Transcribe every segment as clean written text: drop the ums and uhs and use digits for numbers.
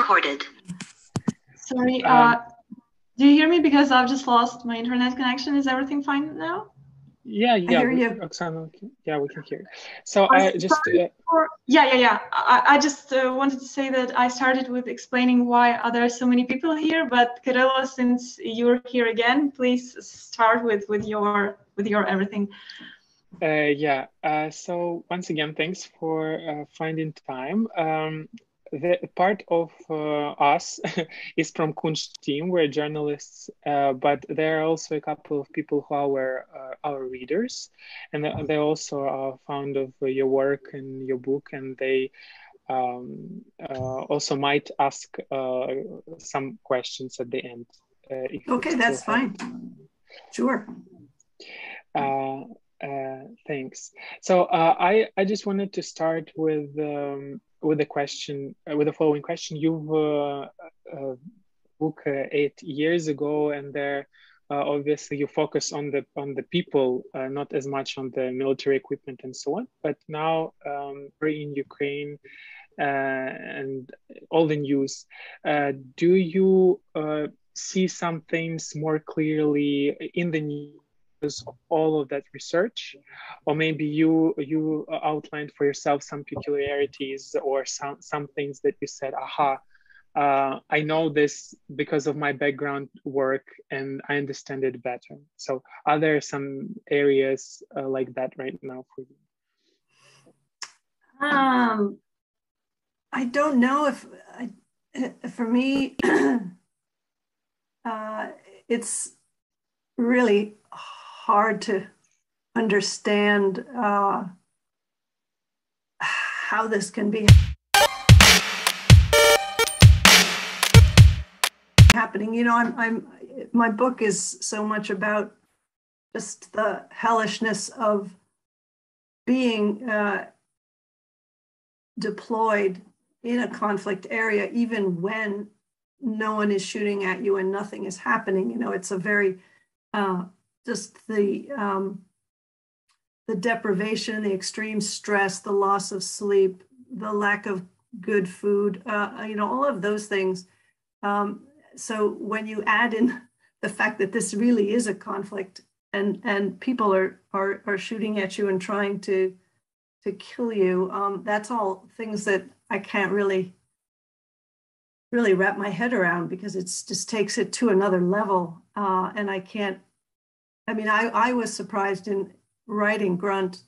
recorded. Sorry, do you hear me? Because I've just lost my internet connection. Is everything fine now? Yeah, I hear you. Oksana, yeah, we can hear you. So I just... I just wanted to say that I started with explaining why there are so many people here, but Kirilla, since you're here again, please start with your everything. So once again, thanks for finding time. The part of us is from Kunst team. We're journalists, but there are also a couple of people who are our readers, and they also are fond of your work and your book, and they also might ask some questions at the end. Okay, that's fine. Sure. Thanks. So I just wanted to start with the following question. You've book 8 years ago, and there obviously you focus on the people, not as much on the military equipment and so on. But now we're in Ukraine and all the news. Do you see some things more clearly in the news? All of that research, or maybe you outlined for yourself some peculiarities or some things that you said, aha, I know this because of my background work and I understand it better. So are there some areas like that right now for you? I don't know if for me it's really hard to understand how this can be happening. You know, my book is so much about just the hellishness of being deployed in a conflict area, even when no one is shooting at you and nothing is happening. You know, it's a very just the deprivation, the extreme stress, the loss of sleep, the lack of good food, you know, all of those things. So when you add in the fact that this really is a conflict and people are shooting at you and trying to kill you, that's all things that I can't really wrap my head around, because it just takes it to another level. And I can't, I mean, I was surprised in writing Grunt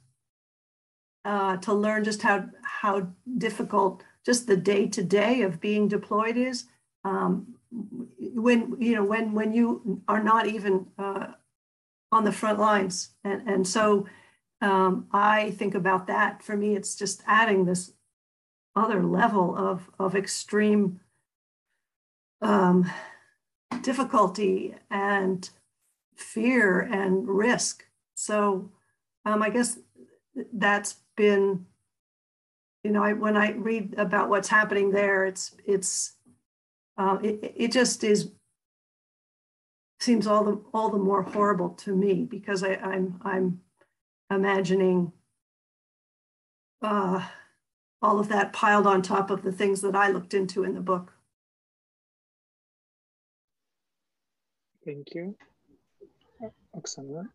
to learn just how difficult just the day-to-day of being deployed is. When you are not even on the front lines. And so I think about that. For me, it's just adding this other level of extreme difficulty and fear and risk. So I guess that's been, you know, when I read about what's happening there, it just seems all the more horrible to me, because I'm imagining all of that piled on top of the things that I looked into in the book. Thank you. Oksana?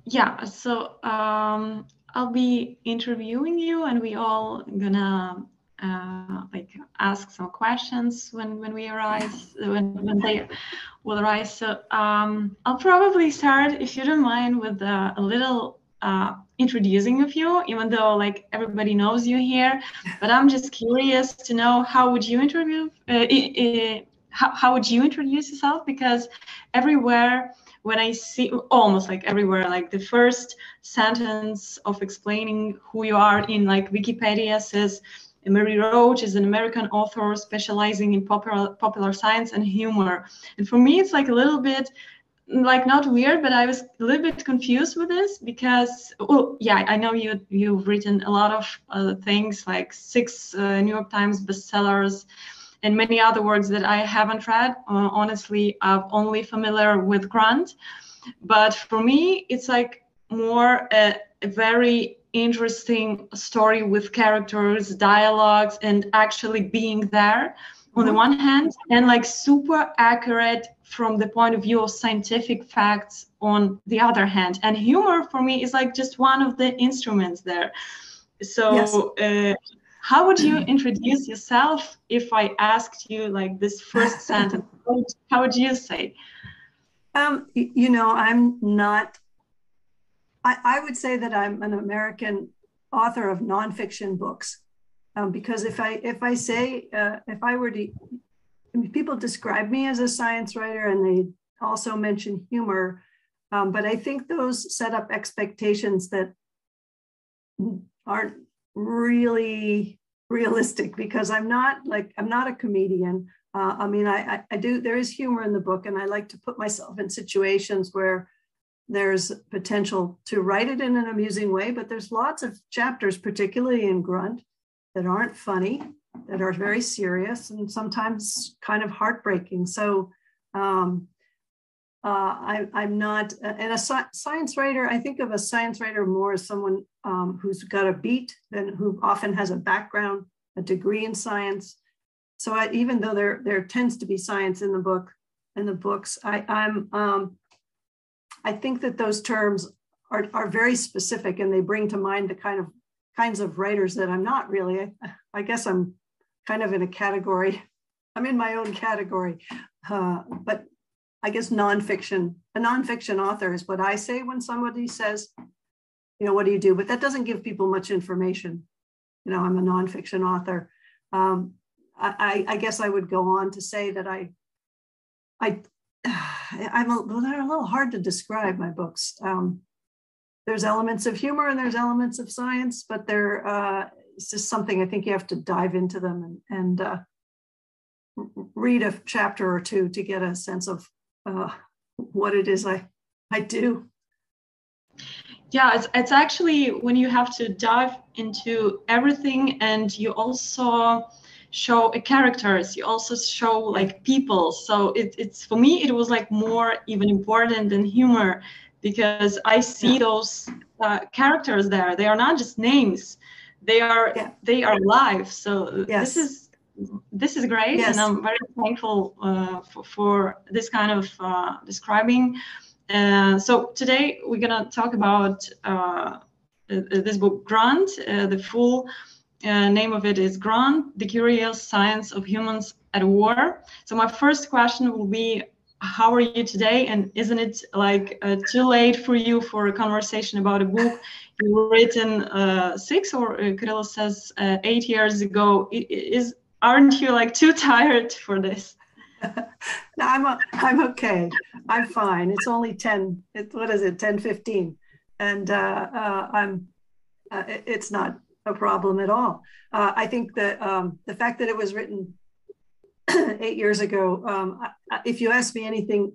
Yeah, so I'll be interviewing you, and we all gonna ask some questions when they will arise. So I'll probably start, if you don't mind, with a little introducing of you, even though like everybody knows you here. But I'm just curious to know, how would you how would you introduce yourself? Because everywhere, when I see, almost like everywhere, like the first sentence of explaining who you are in like Wikipedia says, Mary Rouch is an American author specializing in popular science and humor. And for me, it's like a little bit, like not weird, but I was a little bit confused with this, because, well, yeah, I know you've written a lot of things, like 6 New York Times bestsellers, and many other works that I haven't read. Honestly, I'm only familiar with Grunt. But for me, it's like more a very interesting story with characters, dialogues, and actually being there. on the one hand, and like super accurate from the point of view of scientific facts on the other hand. And humor for me is like just one of the instruments there. So how would you introduce yourself if I asked you like this first sentence? How would you say? You know, I'm not, I would say that I'm an American author of nonfiction books. Because if I were to, I mean, people describe me as a science writer and they also mention humor, but I think those set up expectations that aren't really realistic, because I'm not a comedian. I mean, I do, there is humor in the book, and I like to put myself in situations where there's potential to write it in an amusing way, but there's lots of chapters, particularly in Grunt, that aren't funny, that are very serious and sometimes kind of heartbreaking. So I'm not, and a science writer, I think of a science writer more as someone who's got a beat and who often has a background, a degree in science. So even though there tends to be science in the books, I think that those terms are very specific, and they bring to mind the kinds of writers that I'm not really. I guess I'm kind of in a category. I'm in my own category, but I guess a nonfiction author is what I say when somebody says, you know, what do you do? But that doesn't give people much information. You know, I'm a nonfiction author. I guess I would go on to say that they're a little hard to describe, my books. There's elements of humor and there's elements of science, but it's just something I think you have to dive into them and read a chapter or two to get a sense of what it is I do. Yeah, it's actually when you have to dive into everything, and you also show characters, you also show like people. So it's for me, it was like more even important than humor, because I see those characters there. They are not just names; they are live. So this is great, and I'm very thankful for this kind of describing. So today we're gonna talk about this book, Grunt. The full name of it is Grunt: The Curious Science of Humans at War. So my first question will be, how are you today? And isn't it like too late for you for a conversation about a book you written 6 or Kirill says 8 years ago? Aren't you like too tired for this? No, I'm okay. I'm fine. It's only 10:15, and it's not a problem at all. I think that the fact that it was written 8 years ago, if you ask me anything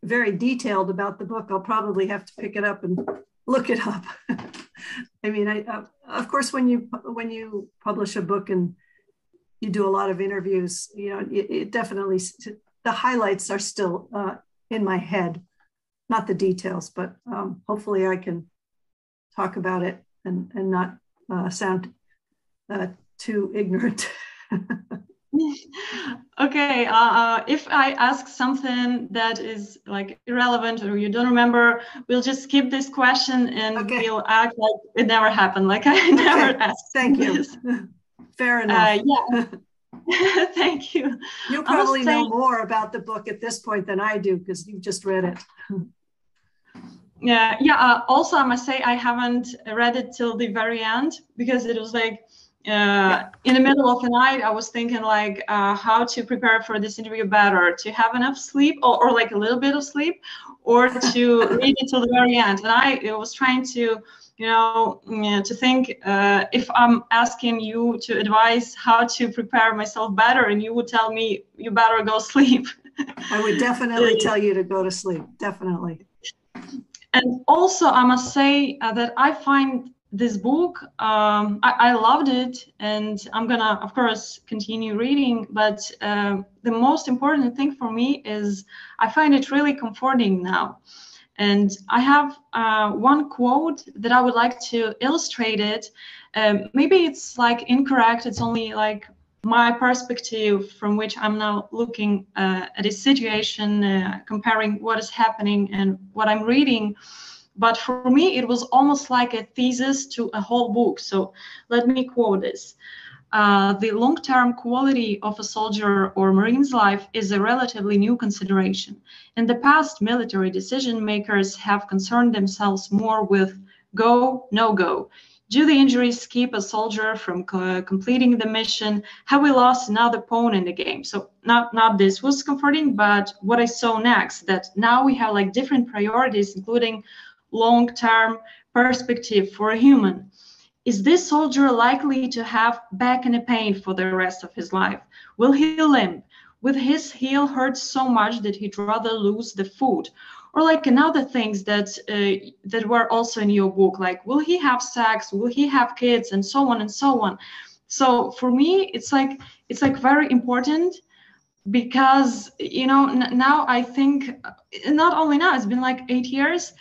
very detailed about the book, I'll probably have to pick it up and look it up. I mean, of course, when you publish a book and you do a lot of interviews, you know, it definitely, the highlights are still in my head, not the details, but hopefully I can talk about it and not sound too ignorant. Okay, if I ask something that is like irrelevant or you don't remember, we'll just skip this question and we'll act like it never happened, like I never asked. Thank you. Fair enough. Yeah. Thank you. You probably know more about the book at this point than I do, because you've just read it. Yeah. Also, I must say I haven't read it till the very end, because it was like in the middle of the night, I was thinking like how to prepare for this interview better, to have enough sleep or like a little bit of sleep, or to read it till the very end. And I was trying to, to think if I'm asking you to advise how to prepare myself better, and you would tell me you better go sleep. I would definitely tell you to go to sleep, definitely. And also, I must say that I find this book, I loved it, and I'm gonna, of course, continue reading, but the most important thing for me is I find it really comforting now. And I have one quote that I would like to illustrate it. Maybe it's like incorrect, it's only like my perspective from which I'm now looking at this situation, comparing what is happening and what I'm reading. But for me, it was almost like a thesis to a whole book. So let me quote this. The long-term quality of a soldier or Marine's life is a relatively new consideration. In the past, military decision makers have concerned themselves more with go, no go. Do the injuries keep a soldier from completing the mission? Have we lost another pawn in the game? So not this was comforting, but what I saw next, that now we have like different priorities, including long-term perspective for a human. Is this soldier likely to have back and pain for the rest of his life? Will he limp? Will his heel hurt so much that he'd rather lose the foot? Or like another things that that were also in your book, like will he have sex? Will he have kids? And so on and so on. So for me, it's like very important, because now I think, not only now, it's been like 8 years.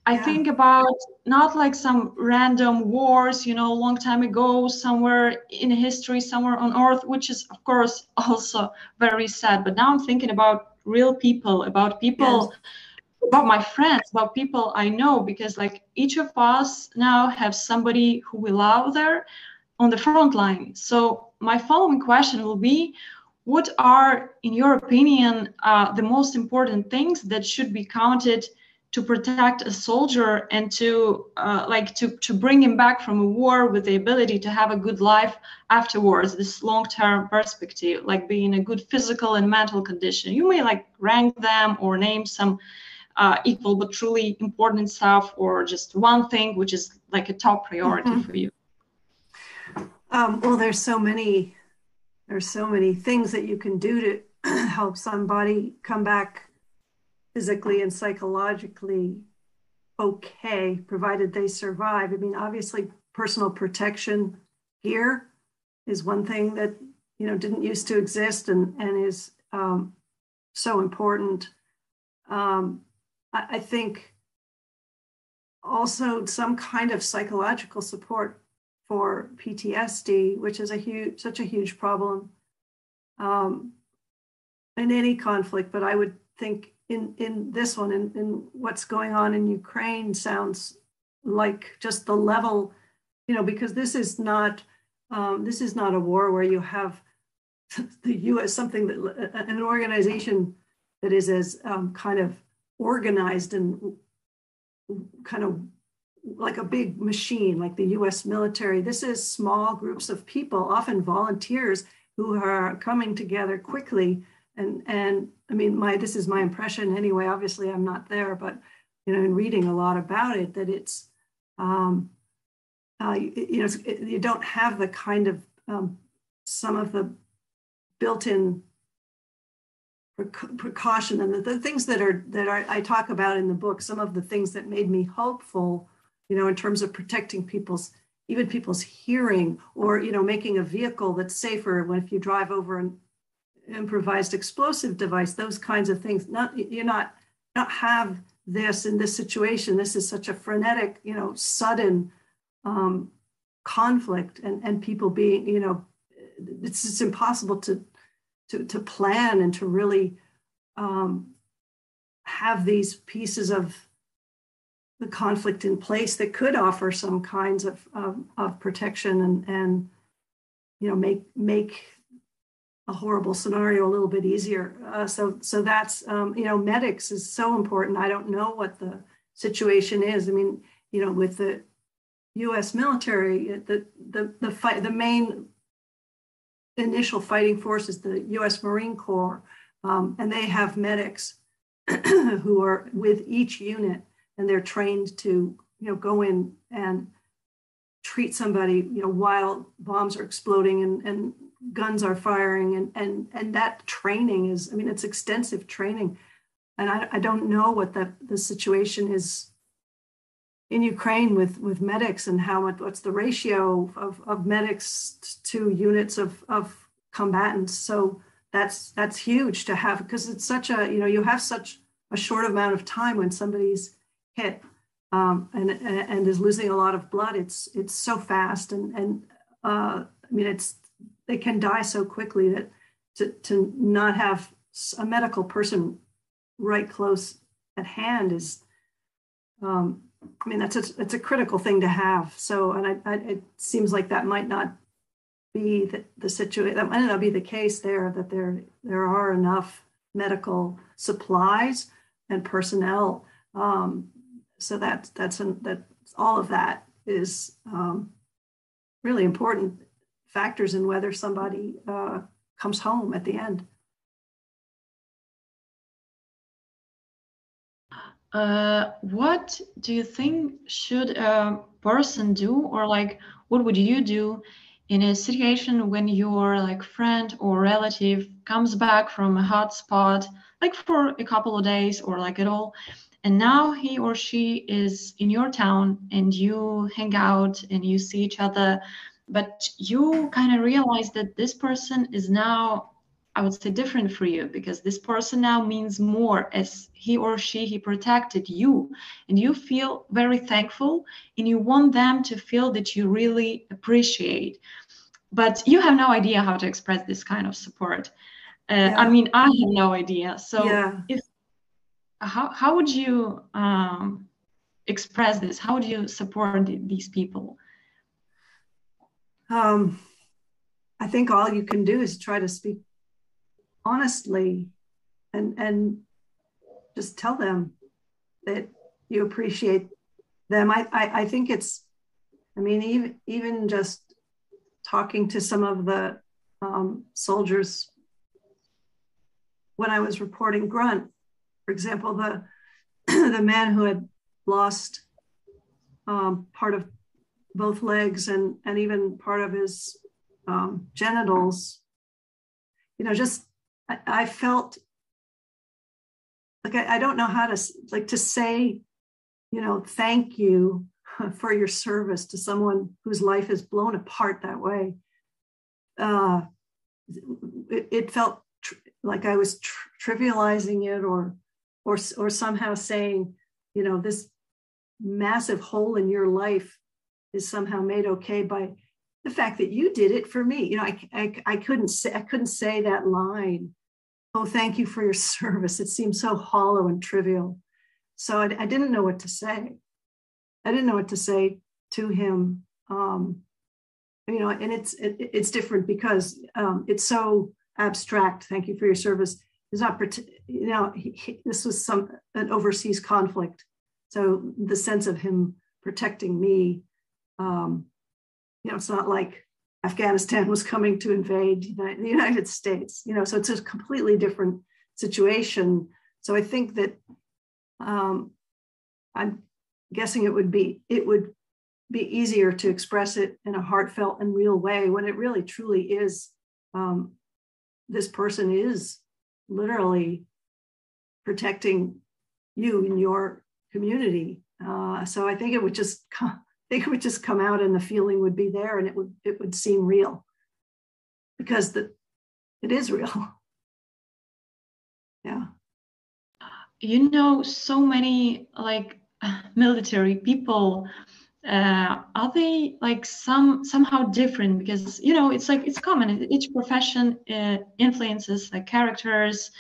I think about not like some random wars, long time ago, somewhere in history, somewhere on earth, which is of course also very sad. But now I'm thinking about real people, about people, about my friends, about people I know, because like each of us now have somebody who we love there on the front line. So my following question will be, what are, in your opinion, the most important things that should be counted to protect a soldier and to bring him back from a war with the ability to have a good life afterwards, this long-term perspective, like being in a good physical and mental condition? You may like rank them or name some equal but truly important stuff, or just one thing which is like a top priority for you. Well, there's so many things that you can do to help somebody come back physically and psychologically okay, provided they survive. I mean, obviously personal protection gear is one thing that didn't used to exist and is so important. I think also some kind of psychological support for PTSD, which is such a huge problem in any conflict. But I would think in this one, in what's going on in Ukraine, sounds like just the level, because this is not a war where you have the U.S. something that an organization that is as kind of organized and kind of like a big machine, like the U.S. military. This is small groups of people, often volunteers, who are coming together quickly. And I mean, this is my impression anyway. Obviously, I'm not there, but in reading a lot about it, that it's you don't have the kind of some of the built-in precaution and the things that I talk about in the book. Some of the things that made me hopeful, in terms of protecting people's hearing, or making a vehicle that's safer if you drive over an improvised explosive device, those kinds of things. Not have this in this situation. This is such a frenetic, sudden conflict, and people being, it's impossible to plan and to really have these pieces of the conflict in place that could offer some kinds of protection and make a horrible scenario a little bit easier. So that's medics is so important. I don't know what the situation is. I mean, with the U.S. military, the main initial fighting force is the U.S. Marine Corps, and they have medics who are with each unit, and they're trained to go in and treat somebody while bombs are exploding and guns are firing, and that training is, it's extensive training. And I don't know what the situation is in Ukraine with medics, and what's the ratio of medics to units of combatants. So that's huge to have, because it's such a, you have such a short amount of time when somebody's hit and is losing a lot of blood. It's so fast, and it's they can die so quickly that to not have a medical person right close at hand is, I mean, it's a critical thing to have. So, and it seems like that might not be the situation. That might not be the case there. That there are enough medical supplies and personnel. So that's all of that is really important factors in whether somebody comes home at the end. What do you think should a person do, or like what would you do in a situation when your like friend or relative comes back from a hot spot, like for a couple of days or like at all, and now he or she is in your town and you hang out and you see each other, but you kind of realize that this person is now, I would say, different for you, because this person now means more, as he or she protected you, and you feel very thankful and you want them to feel that you really appreciate, but you have no idea how to express this kind of support. I mean, I have no idea. So how would you express this? How do you support these people? I think all you can do is try to speak honestly and just tell them that you appreciate them. I think it's, I mean, even just talking to some of the soldiers when I was reporting Grunt, for example, the man who had lost part of both legs and even part of his genitals, you know, just I felt like I don't know how to say, you know, thank you for your service to someone whose life is blown apart that way. It felt like I was trivializing it or somehow saying, you know, this massive hole in your life is somehow made okay by the fact that you did it for me. You know, I couldn't say that line. Oh, thank you for your service. It seemed so hollow and trivial. So I didn't know what to say. I didn't know what to say to him. You know, and it's different because it's so abstract. Thank you for your service. It's not, you know, this was an overseas conflict. So the sense of him protecting me, you know, it's not like Afghanistan was coming to invade the United States, you know, so it's a completely different situation. So I think that I'm guessing it would be easier to express it in a heartfelt and real way when it really truly is, this person is literally protecting you in your community. So I think it would just come out and the feeling would be there and it would seem real because it is real. Yeah. You know, so many like military people, are they like somehow different? Because, you know, it's like, it's common, each profession influences like characters.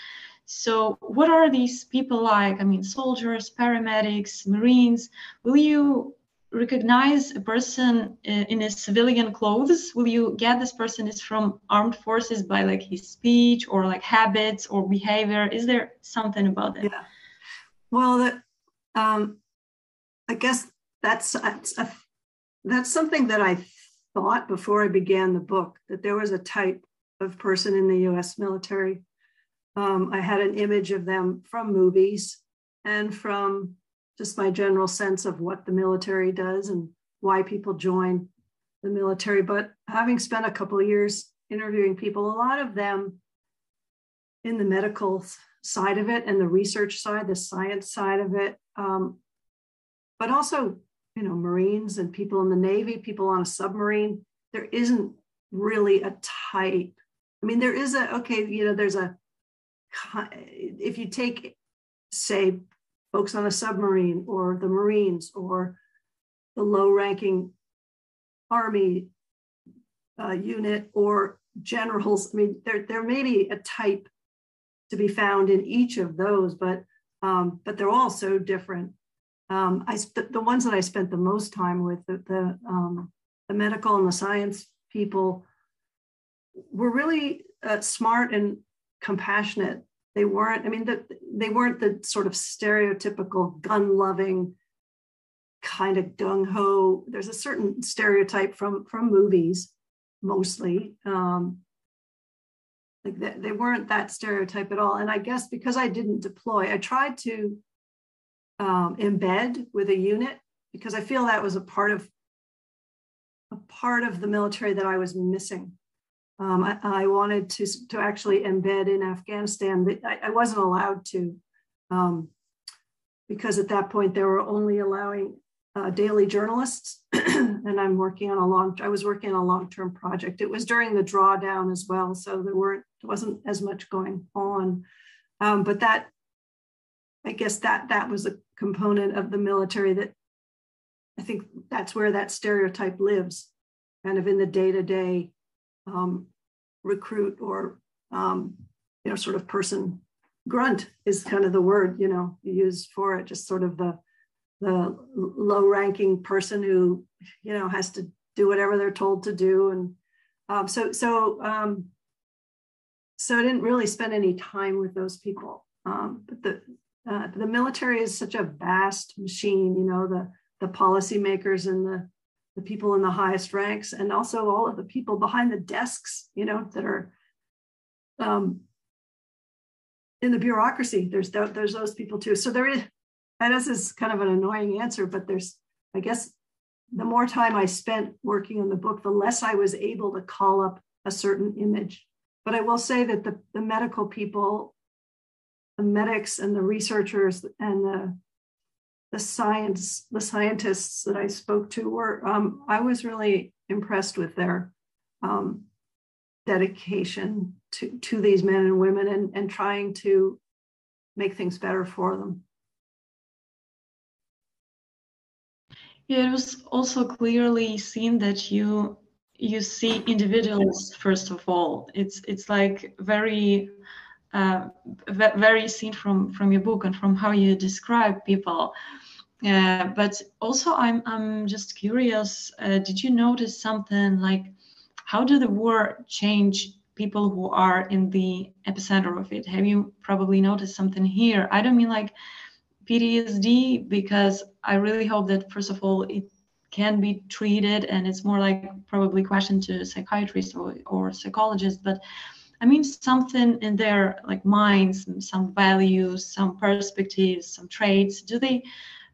So what are these people like? I mean, soldiers, paramedics, Marines. Will you recognize a person in a civilian clothes? Will you get this person is from armed forces by like his speech or like habits or behavior? Is there something about it? Yeah. Well, I guess that's something that I thought before I began the book, that there was a type of person in the US military. I had an image of them from movies and from just my general sense of what the military does and why people join the military. But having spent a couple of years interviewing people, a lot of them in the medical side of it and the research side, the science side of it, but also, you know, Marines and people in the Navy, people on a submarine, there isn't really a type. I mean, there is there's a, if you take, say, folks on a submarine or the Marines or the low-ranking Army unit or generals. I mean, there may be a type to be found in each of those, but they're all so different. The ones that I spent the most time with, the medical and the science people, were really smart and compassionate. They weren't, I mean, they weren't the sort of stereotypical gun-loving kind of gung-ho. There's a certain stereotype from movies, mostly. Like they weren't that stereotype at all. And I guess because I didn't deploy, I tried to embed with a unit, because I feel that was a part of the military that I was missing. I wanted to actually embed in Afghanistan, but I wasn't allowed to, because at that point they were only allowing daily journalists, and I was working on a long-term project. It was during the drawdown as well, so there wasn't as much going on. But I guess that was a component of the military that I think that's where that stereotype lives, kind of in the day-to-day recruit or sort of person. Grunt is kind of the word you use for it, just sort of the low-ranking person who has to do whatever they're told to do, and so I didn't really spend any time with those people. But the military is such a vast machine, the policymakers and the people in the highest ranks, and also all of the people behind the desks, that are in the bureaucracy. There's those people too. So there is, and this is kind of an annoying answer, but I guess the more time I spent working on the book, the less I was able to call up a certain image. But I will say that the medical people, the medics and the researchers and the scientists that I spoke to were, I was really impressed with their dedication to these men and women and trying to make things better for them. Yeah, it was also clearly seen that you see individuals first of all. It's like very very seen from your book and from how you describe people. But also I'm just curious, did you notice something like how did the war change people who are in the epicenter of it? Have you probably noticed something here? I don't mean like PTSD, because I really hope that first of all it can be treated, and it's more like probably question to psychiatrists or psychologists, but I mean something in their like minds, some values, some perspectives, some traits.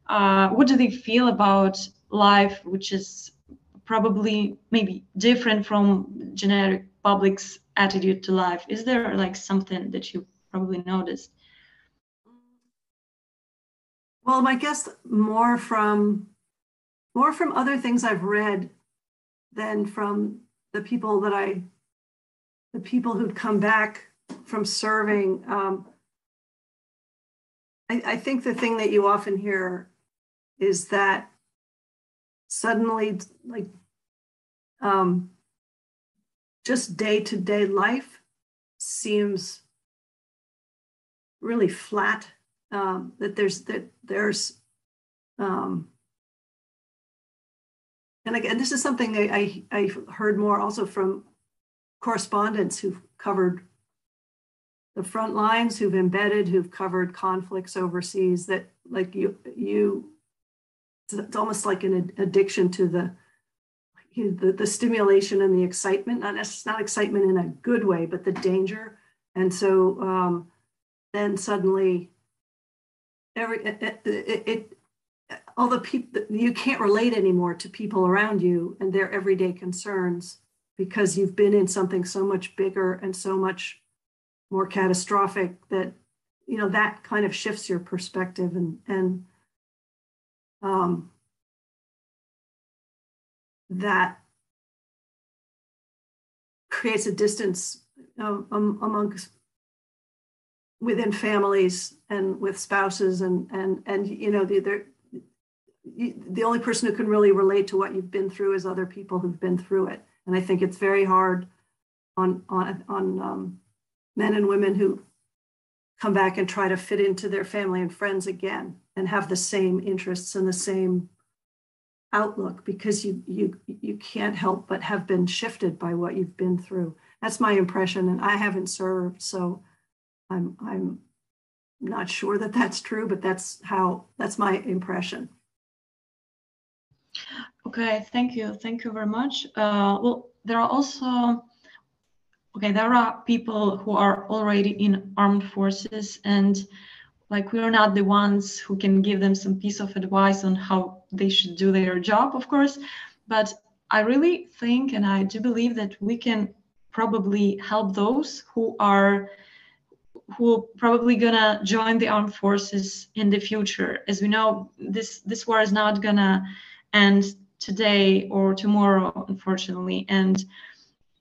What do they feel about life, which is probably maybe different from generic public's attitude to life? Is there like something that you probably noticed? Well, I guess more from other things I've read than from the people who'd come back from serving. I think the thing that you often hear is that suddenly, like, just day-to-day life seems really flat. That there's and again, this is something I heard more also from correspondents who've covered the front lines, who've covered conflicts overseas, that like it's almost like an addiction to the stimulation and the excitement. It's not excitement in a good way, but the danger. And so then suddenly all the people, you can't relate anymore to people around you and their everyday concerns, because you've been in something so much bigger and so much more catastrophic that, that kind of shifts your perspective and that creates a distance within families and with spouses and the only person who can really relate to what you've been through is other people who've been through it. And I think it's very hard on men and women who come back and try to fit into their family and friends again and have the same interests and the same outlook, because you can't help but have been shifted by what you've been through. That's my impression, and I haven't served, so I'm not sure that that's true, but that's my impression. Okay, thank you very much. Well, there are also, there are people who are already in armed forces, and like we are not the ones who can give them some piece of advice on how they should do their job, of course, but I really think, and I do believe, that we can probably help those who are probably gonna join the armed forces in the future. As we know, this war is not gonna end today or tomorrow, unfortunately, and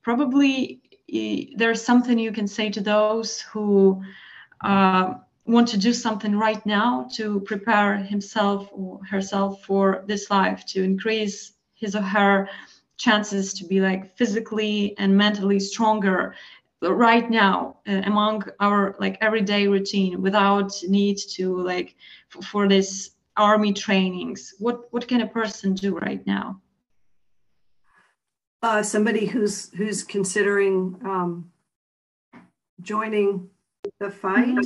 probably there's something you can say to those who want to do something right now to prepare himself or herself for this life, to increase his or her chances to be like physically and mentally stronger right now among our like everyday routine, without need to like for this army trainings. What can a person do right now? Somebody who's considering joining the fight.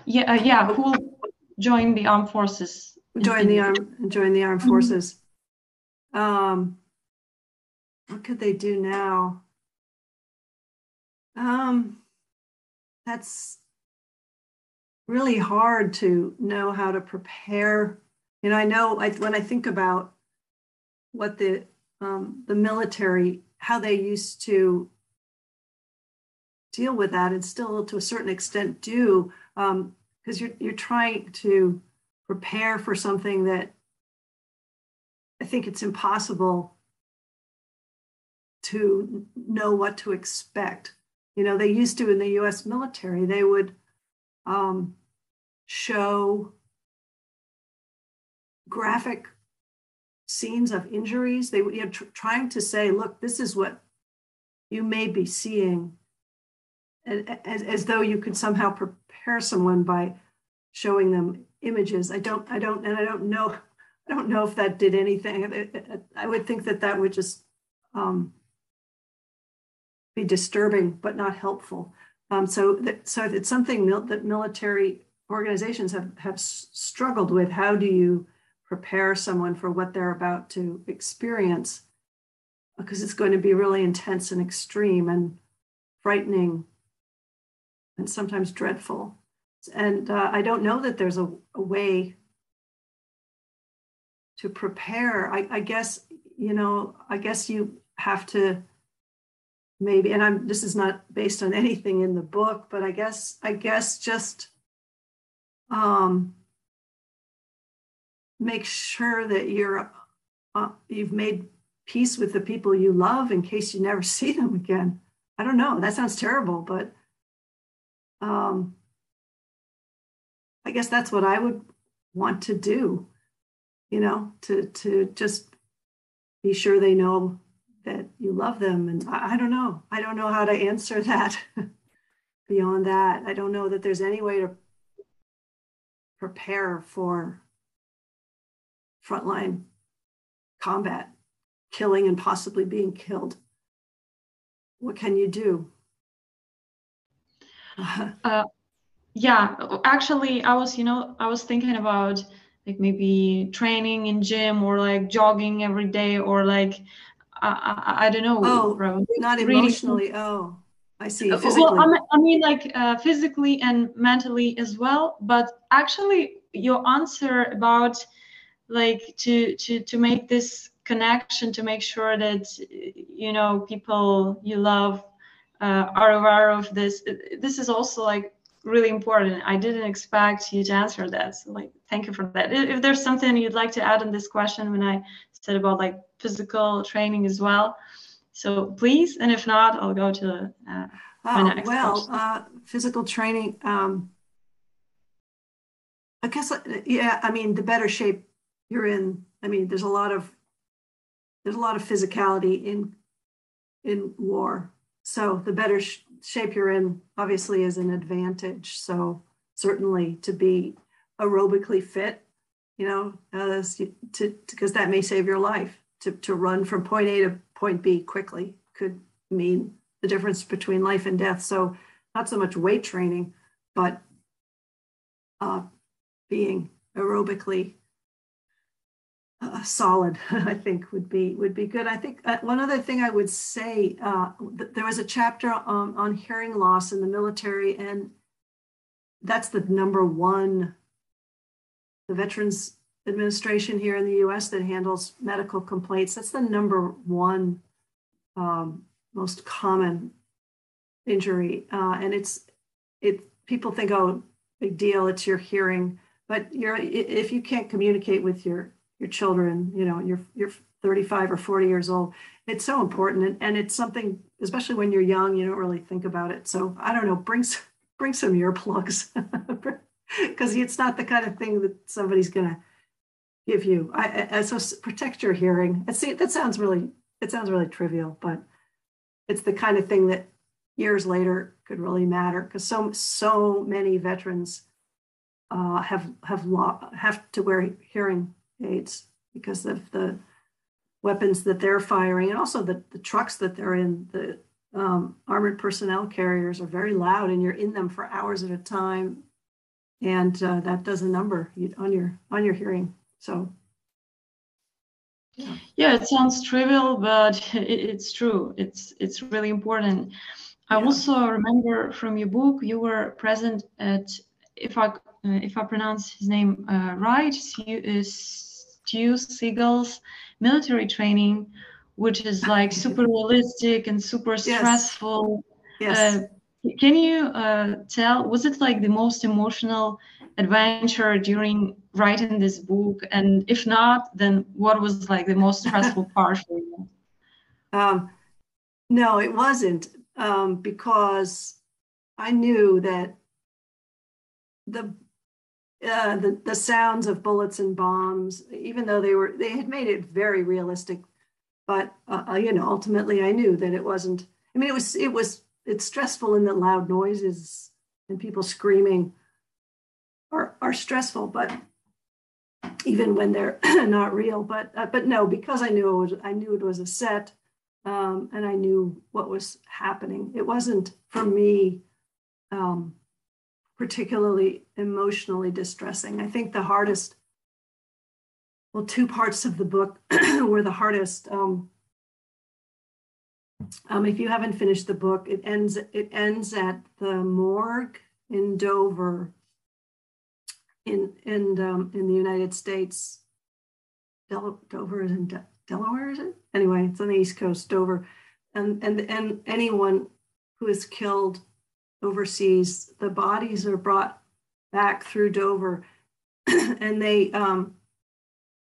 Yeah, who will join the armed forces? Join the armed forces. What could they do now? That's really hard to know how to prepare. You know, I know when I think about what the military, how they used to deal with that, and still to a certain extent do, because you're trying to prepare for something that I think it's impossible to know what to expect. You know, they used to in the US military, they would show graphic scenes of injuries. They would trying to say, look, this is what you may be seeing, as though you could somehow prepare someone by showing them images. I don't know if that did anything. I would think that would just be disturbing, but not helpful. So it's something that military organizations have struggled with. How do you prepare someone for what they're about to experience? Because it's going to be really intense and extreme and frightening and sometimes dreadful. And I don't know that there's a way to prepare. I guess you have to maybe, and this is not based on anything in the book, but I guess just make sure that you've made peace with the people you love in case you never see them again. I don't know. That sounds terrible, but I guess that's what I would want to do, you know, to just be sure they know that you love them. And I don't know how to answer that. Beyond that, I don't know that there's any way to prepare for frontline combat, killing and possibly being killed. What can you do? Yeah, actually, I was thinking about like maybe training in gym or like jogging every day, or like I don't know. Oh, not emotionally. Oh, I see. Physically. Well, I mean like physically and mentally as well. But actually, your answer about like to make this connection, to make sure that people you love are aware of this. This is also like really important. I didn't expect you to answer that. So like, thank you for that. If there's something you'd like to add on this question when I said about like physical training as well, so please. And if not, I'll go to my next question. Physical training. I guess, yeah. I mean, the better shape you're in. I mean, there's a lot of physicality in war. So the better shape you're in, obviously, is an advantage. So certainly to be aerobically fit, because that may save your life. To run from point A to point B quickly could mean the difference between life and death. So not so much weight training, but being aerobically solid, I think would be good. I think one other thing I would say, there was a chapter on hearing loss in the military, and that's the number one, the Veterans Administration here in the US that handles medical complaints. That's the number one most common injury. And people think, oh, big deal, it's your hearing. But if you can't communicate with your children, you're 35 or 40 years old, it's so important. And it's something, especially when you're young, you don't really think about it. So I don't know, bring some earplugs, because it's not the kind of thing that somebody's going to give you. So protect your hearing. That sounds really trivial, but it's the kind of thing that years later could really matter, because so many veterans have to wear hearing aids because of the weapons that they're firing, and also the trucks that they're in. The armored personnel carriers are very loud, and you're in them for hours at a time, and that does a number on your hearing. So yeah, it sounds trivial, but it's true. It's really important. I also remember from your book you were present at, if I pronounce his name right, Stu Siegel's military training, which is like super realistic and super stressful. Yes. Can you tell, was it like the most emotional adventure during writing this book? And if not, then what was like the most stressful part for you? No, it wasn't, because I knew that the sounds of bullets and bombs, even though they had made it very realistic, but ultimately I knew that it wasn't. I mean, it's stressful in that loud noises and people screaming are stressful, but even when they're not real. But no, because I knew it was a set, and I knew what was happening. It wasn't for me particularly emotionally distressing. I think the hardest, two parts of the book were the hardest. If you haven't finished the book, it ends at the morgue in Dover, in the United States. Dover is in Delaware, is it? Anyway, it's on the East Coast, Dover, and anyone who is killed overseas, the bodies are brought back through Dover, and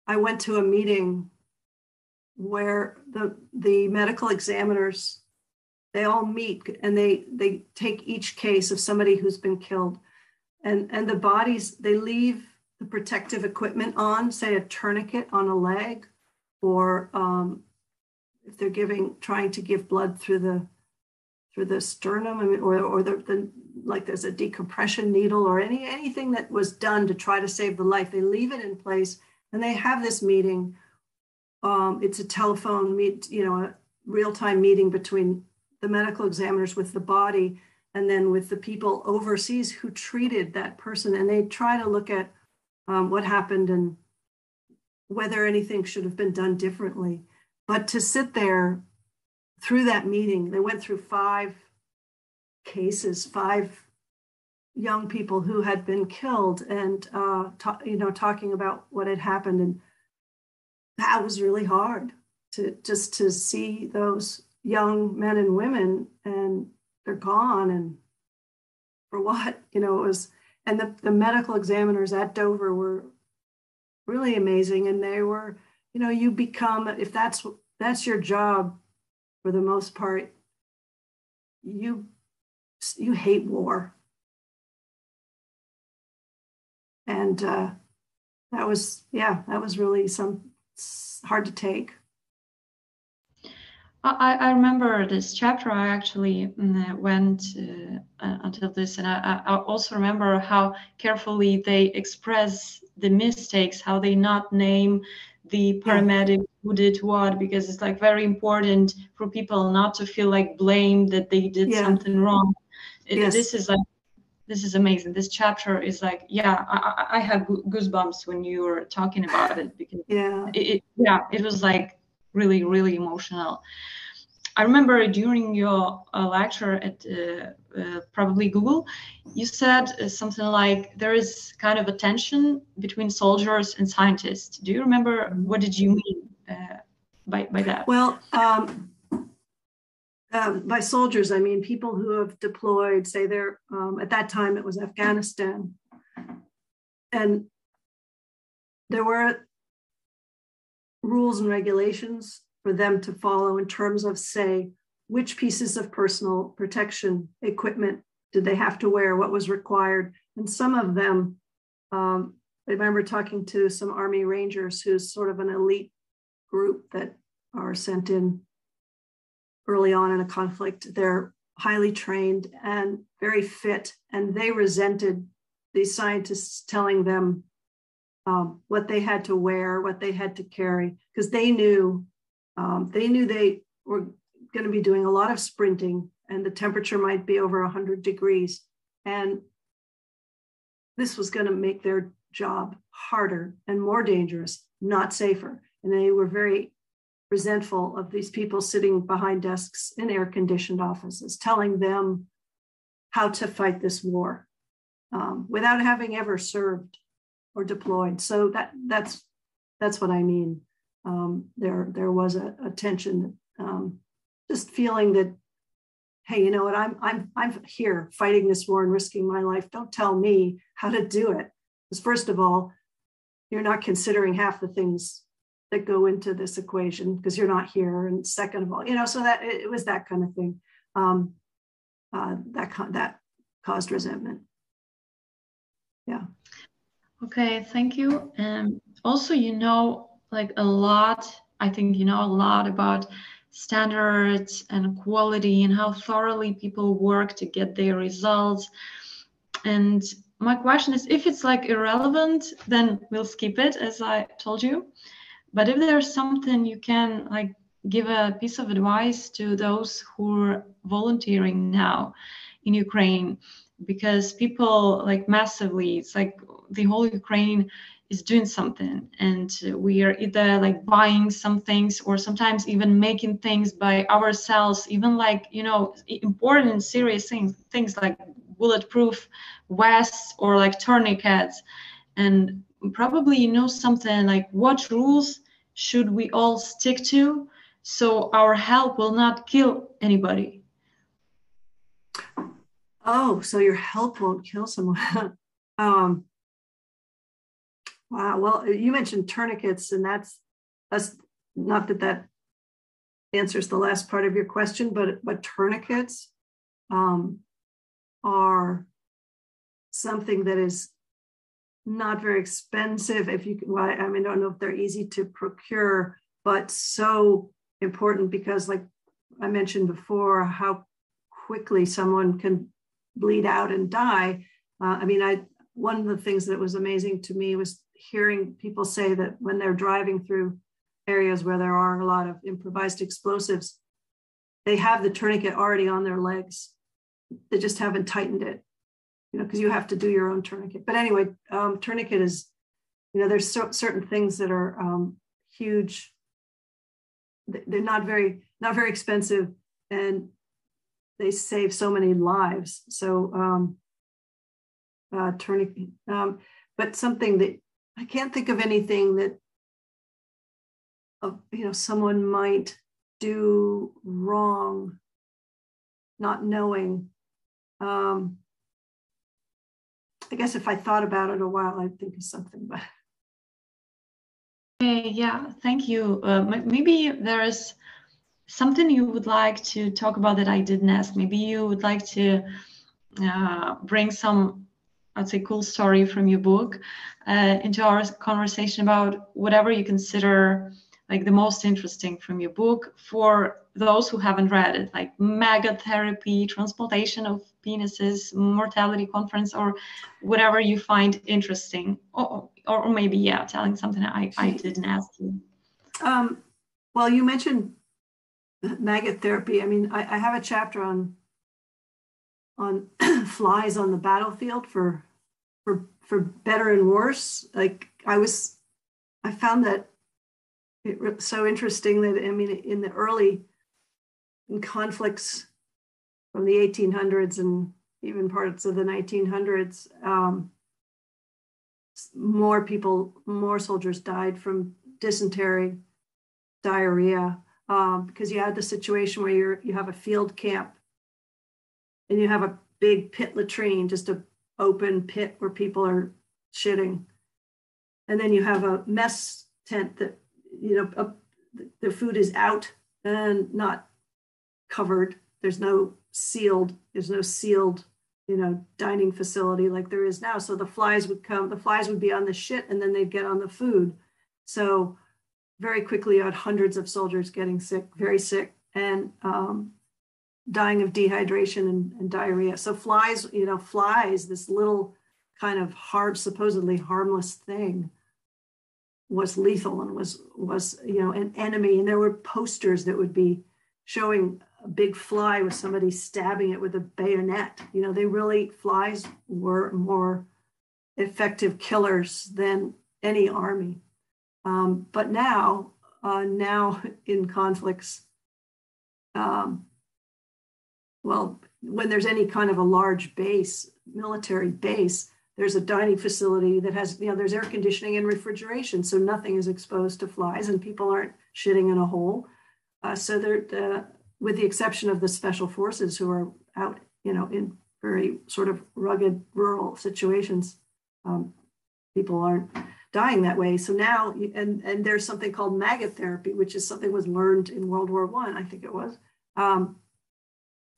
I went to a meeting where the medical examiners, they all meet, and they take each case of somebody who's been killed, and the bodies, they leave the protective equipment on, say a tourniquet on a leg, or if they're trying to give blood through the sternum, I mean, or like there's a decompression needle, or anything that was done to try to save the life, they leave it in place, and they have this meeting. It's a telephone a real-time meeting between the medical examiners with the body, and then with the people overseas who treated that person, and they try to look at what happened and whether anything should have been done differently. But to sit there through that meeting, they went through 5 cases, 5 young people who had been killed, and talking about what had happened. And that was really hard to see those young men and women, and they're gone, and for what? It was, and the medical examiners at Dover were really amazing, and they were, you become, if that's your job, for the most part, you hate war. And that was really hard to take. I remember this chapter. I actually went until this, and I also remember how carefully they express the mistakes, how they not name the paramedic who did what, because it's like very important for people not to feel like blamed that they did something wrong. This is amazing. This chapter is like, I have goosebumps when you were talking about it, because it was like really, really emotional. I remember during your lecture at probably Google, you said something like there is kind of a tension between soldiers and scientists. Do you remember what did you mean by that? Well, by soldiers, I mean people who have deployed, say they're, at that time it was Afghanistan. And there were rules and regulations for them to follow in terms of, say, which pieces of personal protection equipment did they have to wear, what was required. And some of them, I remember talking to some Army Rangers, who's sort of an elite group that are sent in early on in a conflict. They're highly trained and very fit, and they resented these scientists telling them what they had to wear, what they had to carry, because they knew they were going to be doing a lot of sprinting, and the temperature might be over 100 degrees. And this was going to make their job harder and more dangerous, not safer. And they were very resentful of these people sitting behind desks in air-conditioned offices, telling them how to fight this war without having ever served or deployed. So that's what I mean. There was a tension, just feeling that, hey, you know what, I'm here fighting this war and risking my life. Don't tell me how to do it. Because first of all, you're not considering half the things that go into this equation because you're not here. And second of all, so that it was that kind of thing that caused resentment. Yeah. Okay, thank you. Also, like a lot, I think a lot about standards and quality and how thoroughly people work to get their results. And my question is, if it's like irrelevant, then we'll skip it, as I told you. But if there's something you can like give a piece of advice to those who are volunteering now in Ukraine, because people like massively, it's like the whole Ukraine is doing something, and we are either like buying some things or sometimes even making things by ourselves, even like important serious things like bulletproof vests or like tourniquets. And probably something like, what rules should we all stick to so our help will not kill anybody? Oh, so your help won't kill someone. Wow. Well, you mentioned tourniquets, and that's not that answers the last part of your question, but tourniquets are something that is not very expensive. I don't know if they're easy to procure, but so important, because like I mentioned before, how quickly someone can bleed out and die. One of the things that was amazing to me was hearing people say that when they're driving through areas where there are a lot of improvised explosives, they have the tourniquet already on their legs. They just haven't tightened it, because you have to do your own tourniquet. But anyway, tourniquet is, there's certain things that are huge. They're not very expensive, and they save so many lives. So tourniquet, but something that I can't think of anything that someone might do wrong, not knowing. I guess if I thought about it a while, I'd think of something. But yeah, thank you. Maybe there is something you would like to talk about that I didn't ask. Maybe you would like to bring some, I'd say, cool story from your book into our conversation about whatever you consider like the most interesting from your book for those who haven't read it, like maggot therapy, transplantation of penises, mortality conference, or whatever you find interesting, or maybe, yeah, telling something I didn't ask you. Well, you mentioned maggot therapy. I mean, I have a chapter on flies on the battlefield for better and worse. Like I found that so interesting that, I mean, in conflicts from the 1800s and even parts of the 1900s, more soldiers died from dysentery, diarrhea, because you had the situation where you have a field camp and you have a big pit latrine, just an open pit where people are shitting. And then you have a mess tent that, the food is out and not covered. There's no sealed, dining facility like there is now. So the flies would be on the shit and then they'd get on the food. So very quickly you had hundreds of soldiers getting sick, very sick, and dying of dehydration and diarrhea. So flies, this little kind of supposedly harmless thing, was lethal and was an enemy. And there were posters that would be showing a big fly with somebody stabbing it with a bayonet. Flies were more effective killers than any army. But now in conflicts, when there's any kind of a large base, military base, there's a dining facility that has, there's air conditioning and refrigeration, so nothing is exposed to flies and people aren't shitting in a hole. So they're, with the exception of the special forces who are out, in very sort of rugged rural situations, people aren't dying that way. So now, and there's something called maggot therapy, which is something was learned in World War I, I think it was,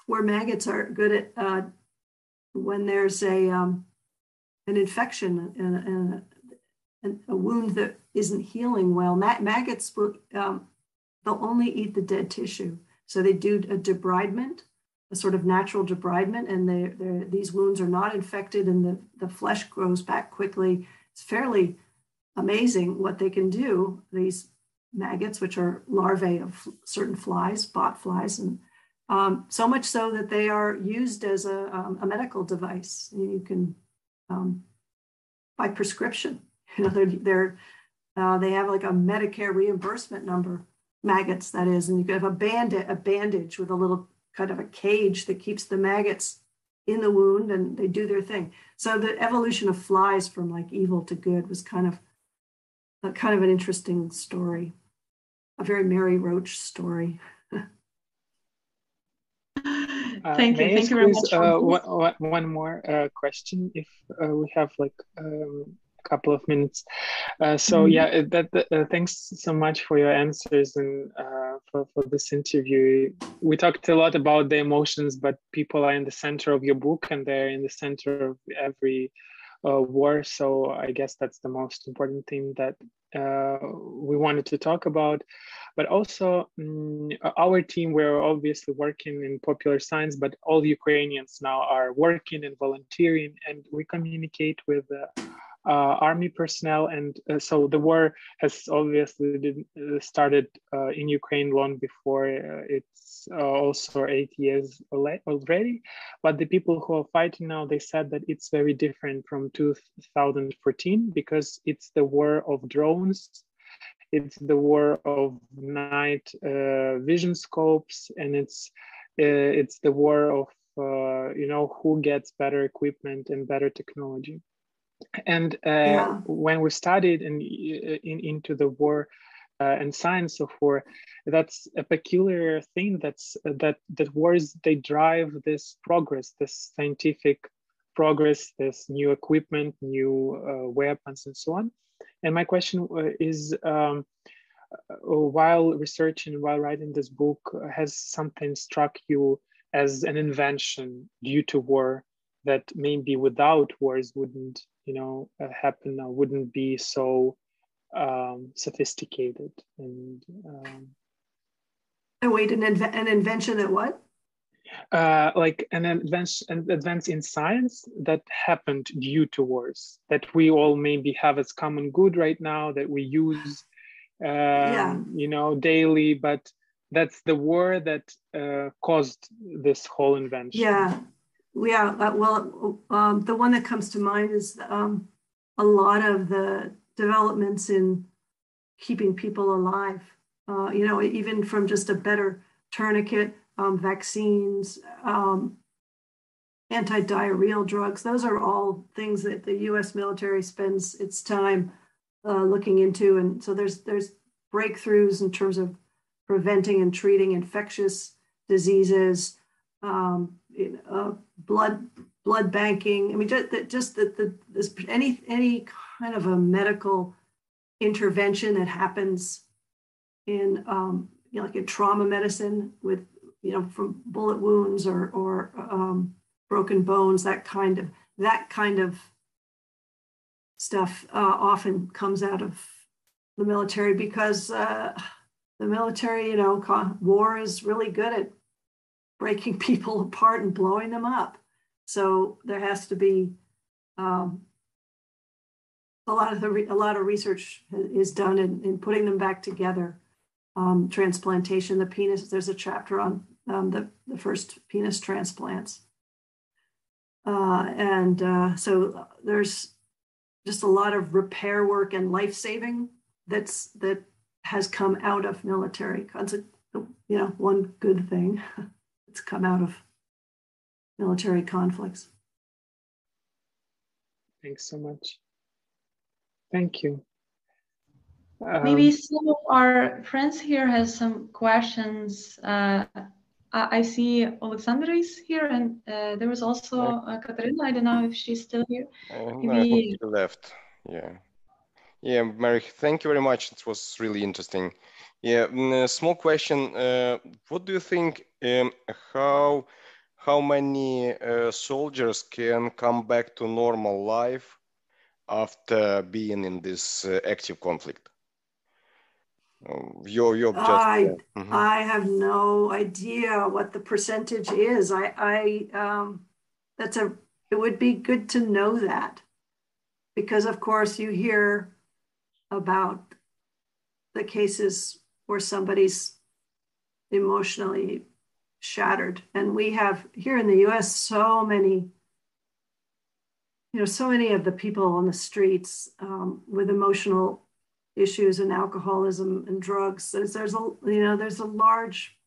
where maggots are good at when there's an infection and a wound that isn't healing well. Maggots will they'll only eat the dead tissue. So they do a debridement, a sort of natural debridement, and these wounds are not infected and the flesh grows back quickly. It's fairly amazing what they can do, these maggots, which are larvae of certain flies, bot flies, and so much so that they are used as a medical device. You can, by prescription, they have like a Medicare reimbursement number, maggots that is, and you can have a bandage with a little kind of a cage that keeps the maggots in the wound, and they do their thing. So the evolution of flies from like evil to good was kind of an interesting story, a very Mary Roach story. Thank you. Thank you very much. One more question, if we have like a couple of minutes. Thanks so much for your answers and for this interview. We talked a lot about the emotions, but people are in the center of your book and they're in the center of every war. So I guess that's the most important thing that we wanted to talk about. But also our team, we're obviously working in popular science, but all Ukrainians now are working and volunteering, and we communicate with army personnel. And so the war has obviously started in Ukraine long before it's also 8 years already. But the people who are fighting now, they said that it's very different from 2014 because it's the war of drones. It's the war of night vision scopes, and it's the war of who gets better equipment and better technology. And when we studied into the war and science of war, that's a peculiar thing. That wars, they drive this progress, this scientific progress, this new equipment, new weapons, and so on. And my question is, while researching, while writing this book, has something struck you as an invention due to war that maybe without wars wouldn't, happen or wouldn't be so sophisticated and wait, an invention that what? Like an advance in science that happened due to wars that we all maybe have as common good right now that we use, you know, daily, but that's the war that caused this whole invention. Yeah. Well, the one that comes to mind is a lot of the developments in keeping people alive. You know, even from just a better tourniquet, vaccines, anti-diarrheal drugs. Those are all things that the U.S. military spends its time looking into, and so there's breakthroughs in terms of preventing and treating infectious diseases, blood banking. I mean, just any kind of a medical intervention that happens in you know, like in trauma medicine with, you know, from bullet wounds or broken bones, that kind of stuff often comes out of the military because the military, you know, war is really good at breaking people apart and blowing them up. So there has to be a lot of research is done in putting them back together. Transplantation, the penis. There's a chapter on the first penis transplants, so there's just a lot of repair work and life saving that has come out of military. You know, one good thing that's come out of military conflicts. Thanks so much. Thank you. Maybe some of our friends here has some questions. I see Alexander is here, and there was also Katerina. I don't know if she's still here. No, I think she left. Yeah, Mary, thank you very much. It was really interesting. Yeah, small question. What do you think? How many soldiers can come back to normal life after being in this active conflict? I have no idea what the percentage is. It would be good to know that, because of course you hear about the cases where somebody's emotionally shattered, and we have here in the US so many of the people on the streets with emotional issues and alcoholism and drugs. There's a large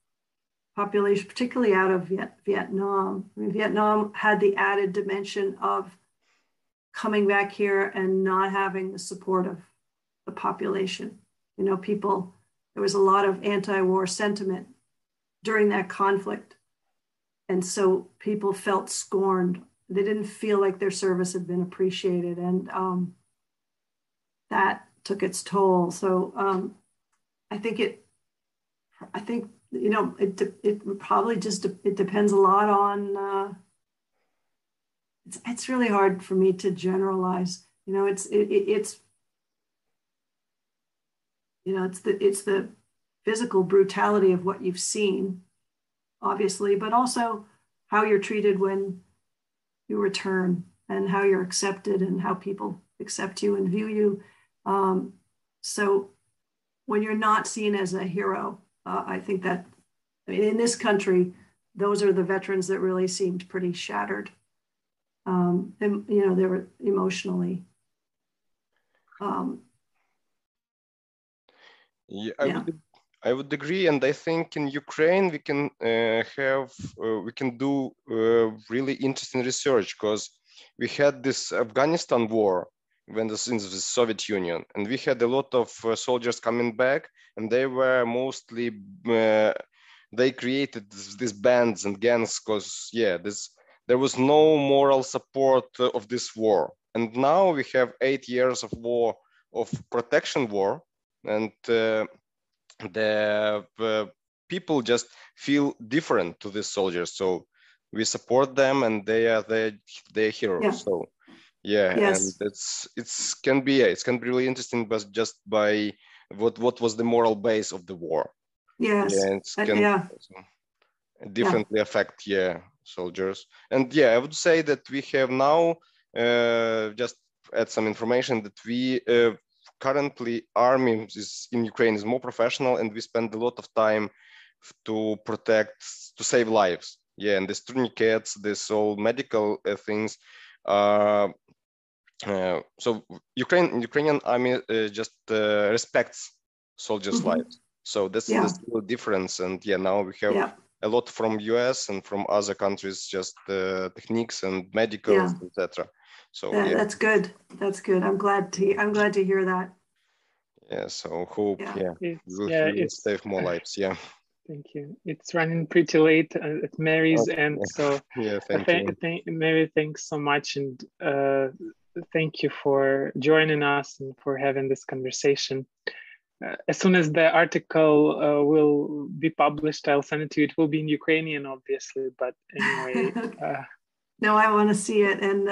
population, particularly out of Vietnam. I mean, Vietnam had the added dimension of coming back here and not having the support of the population. You know, there was a lot of anti-war sentiment during that conflict. And so people felt scorned. They didn't feel like their service had been appreciated. And that took its toll. So I think you know, it probably just it depends a lot on. It's really hard for me to generalize. You know, it's you know, it's the physical brutality of what you've seen, obviously, but also how you're treated when you return and how you're accepted and how people accept you and view you. So when you're not seen as a hero, I think that in this country, those are the veterans that really seemed pretty shattered. And, you know, they were emotionally. I would agree, and I think in Ukraine we can do really interesting research, because we had this Afghanistan war when this in the Soviet Union, and we had a lot of soldiers coming back, and they were mostly they created these bands and gangs because there was no moral support of this war. And now we have 8 years of war, of protection war, and the people just feel different to these soldiers. So we support them, and they are heroes. Yeah. So Yeah, Yes. and it can be really interesting, but just by what was the moral base of the war. Yes. Yeah, it can differently affect soldiers. And yeah, I would say that we have now just add some information that we currently army in Ukraine is more professional, and we spend a lot of time to save lives. Yeah, and this tourniquets, this all medical things. So Ukrainian army just respects soldiers' lives. So that's the real difference. And now we have a lot from US and from other countries, just techniques and medicals, etc. So that's good. That's good. I'm glad to hear that. Yeah. So hope we'll save more lives. Yeah. Thank you. It's running pretty late at Mary's end, so Mary, thanks so much, and thank you for joining us and for having this conversation. As soon as the article will be published, I'll send it to you. It will be in Ukrainian, obviously, but anyway. No, I want to see it, and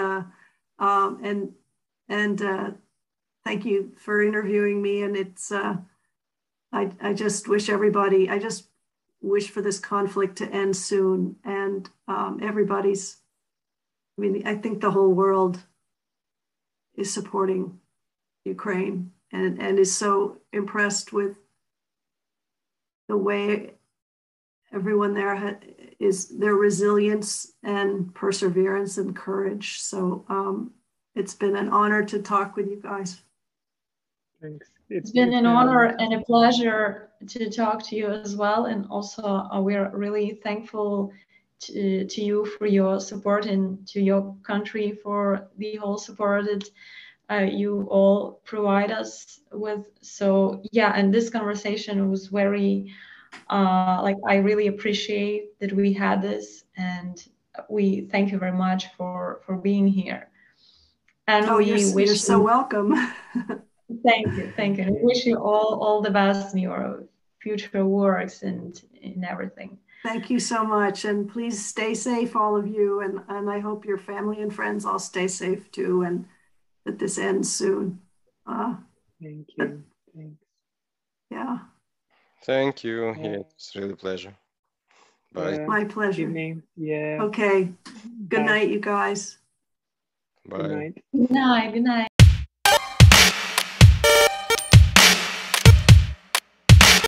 thank you for interviewing me. And it's I just wish everybody. I just wish for this conflict to end soon, and everybody's. I mean, I think the whole world is supporting Ukraine. And is so impressed with the way everyone there is, their resilience and perseverance and courage. So it's been an honor to talk with you guys. Thanks. It's been an honor and a pleasure to talk to you as well. And also we're really thankful to you for your support and to your country for the whole support that you all provide us with. So and this conversation was very I really appreciate that we had this, and we thank you very much for being here. And you're so welcome. Thank you. We wish you all the best in your future works and in everything. Thank you so much, and please stay safe, all of you, and I hope your family and friends all stay safe too, and that this ends soon. Thank you. Thanks. Yeah. Thank you. Yeah, it's really a pleasure. Bye. My pleasure. Evening. Yeah. Okay. Good night, you guys. Bye. Good night. Good night. Good night.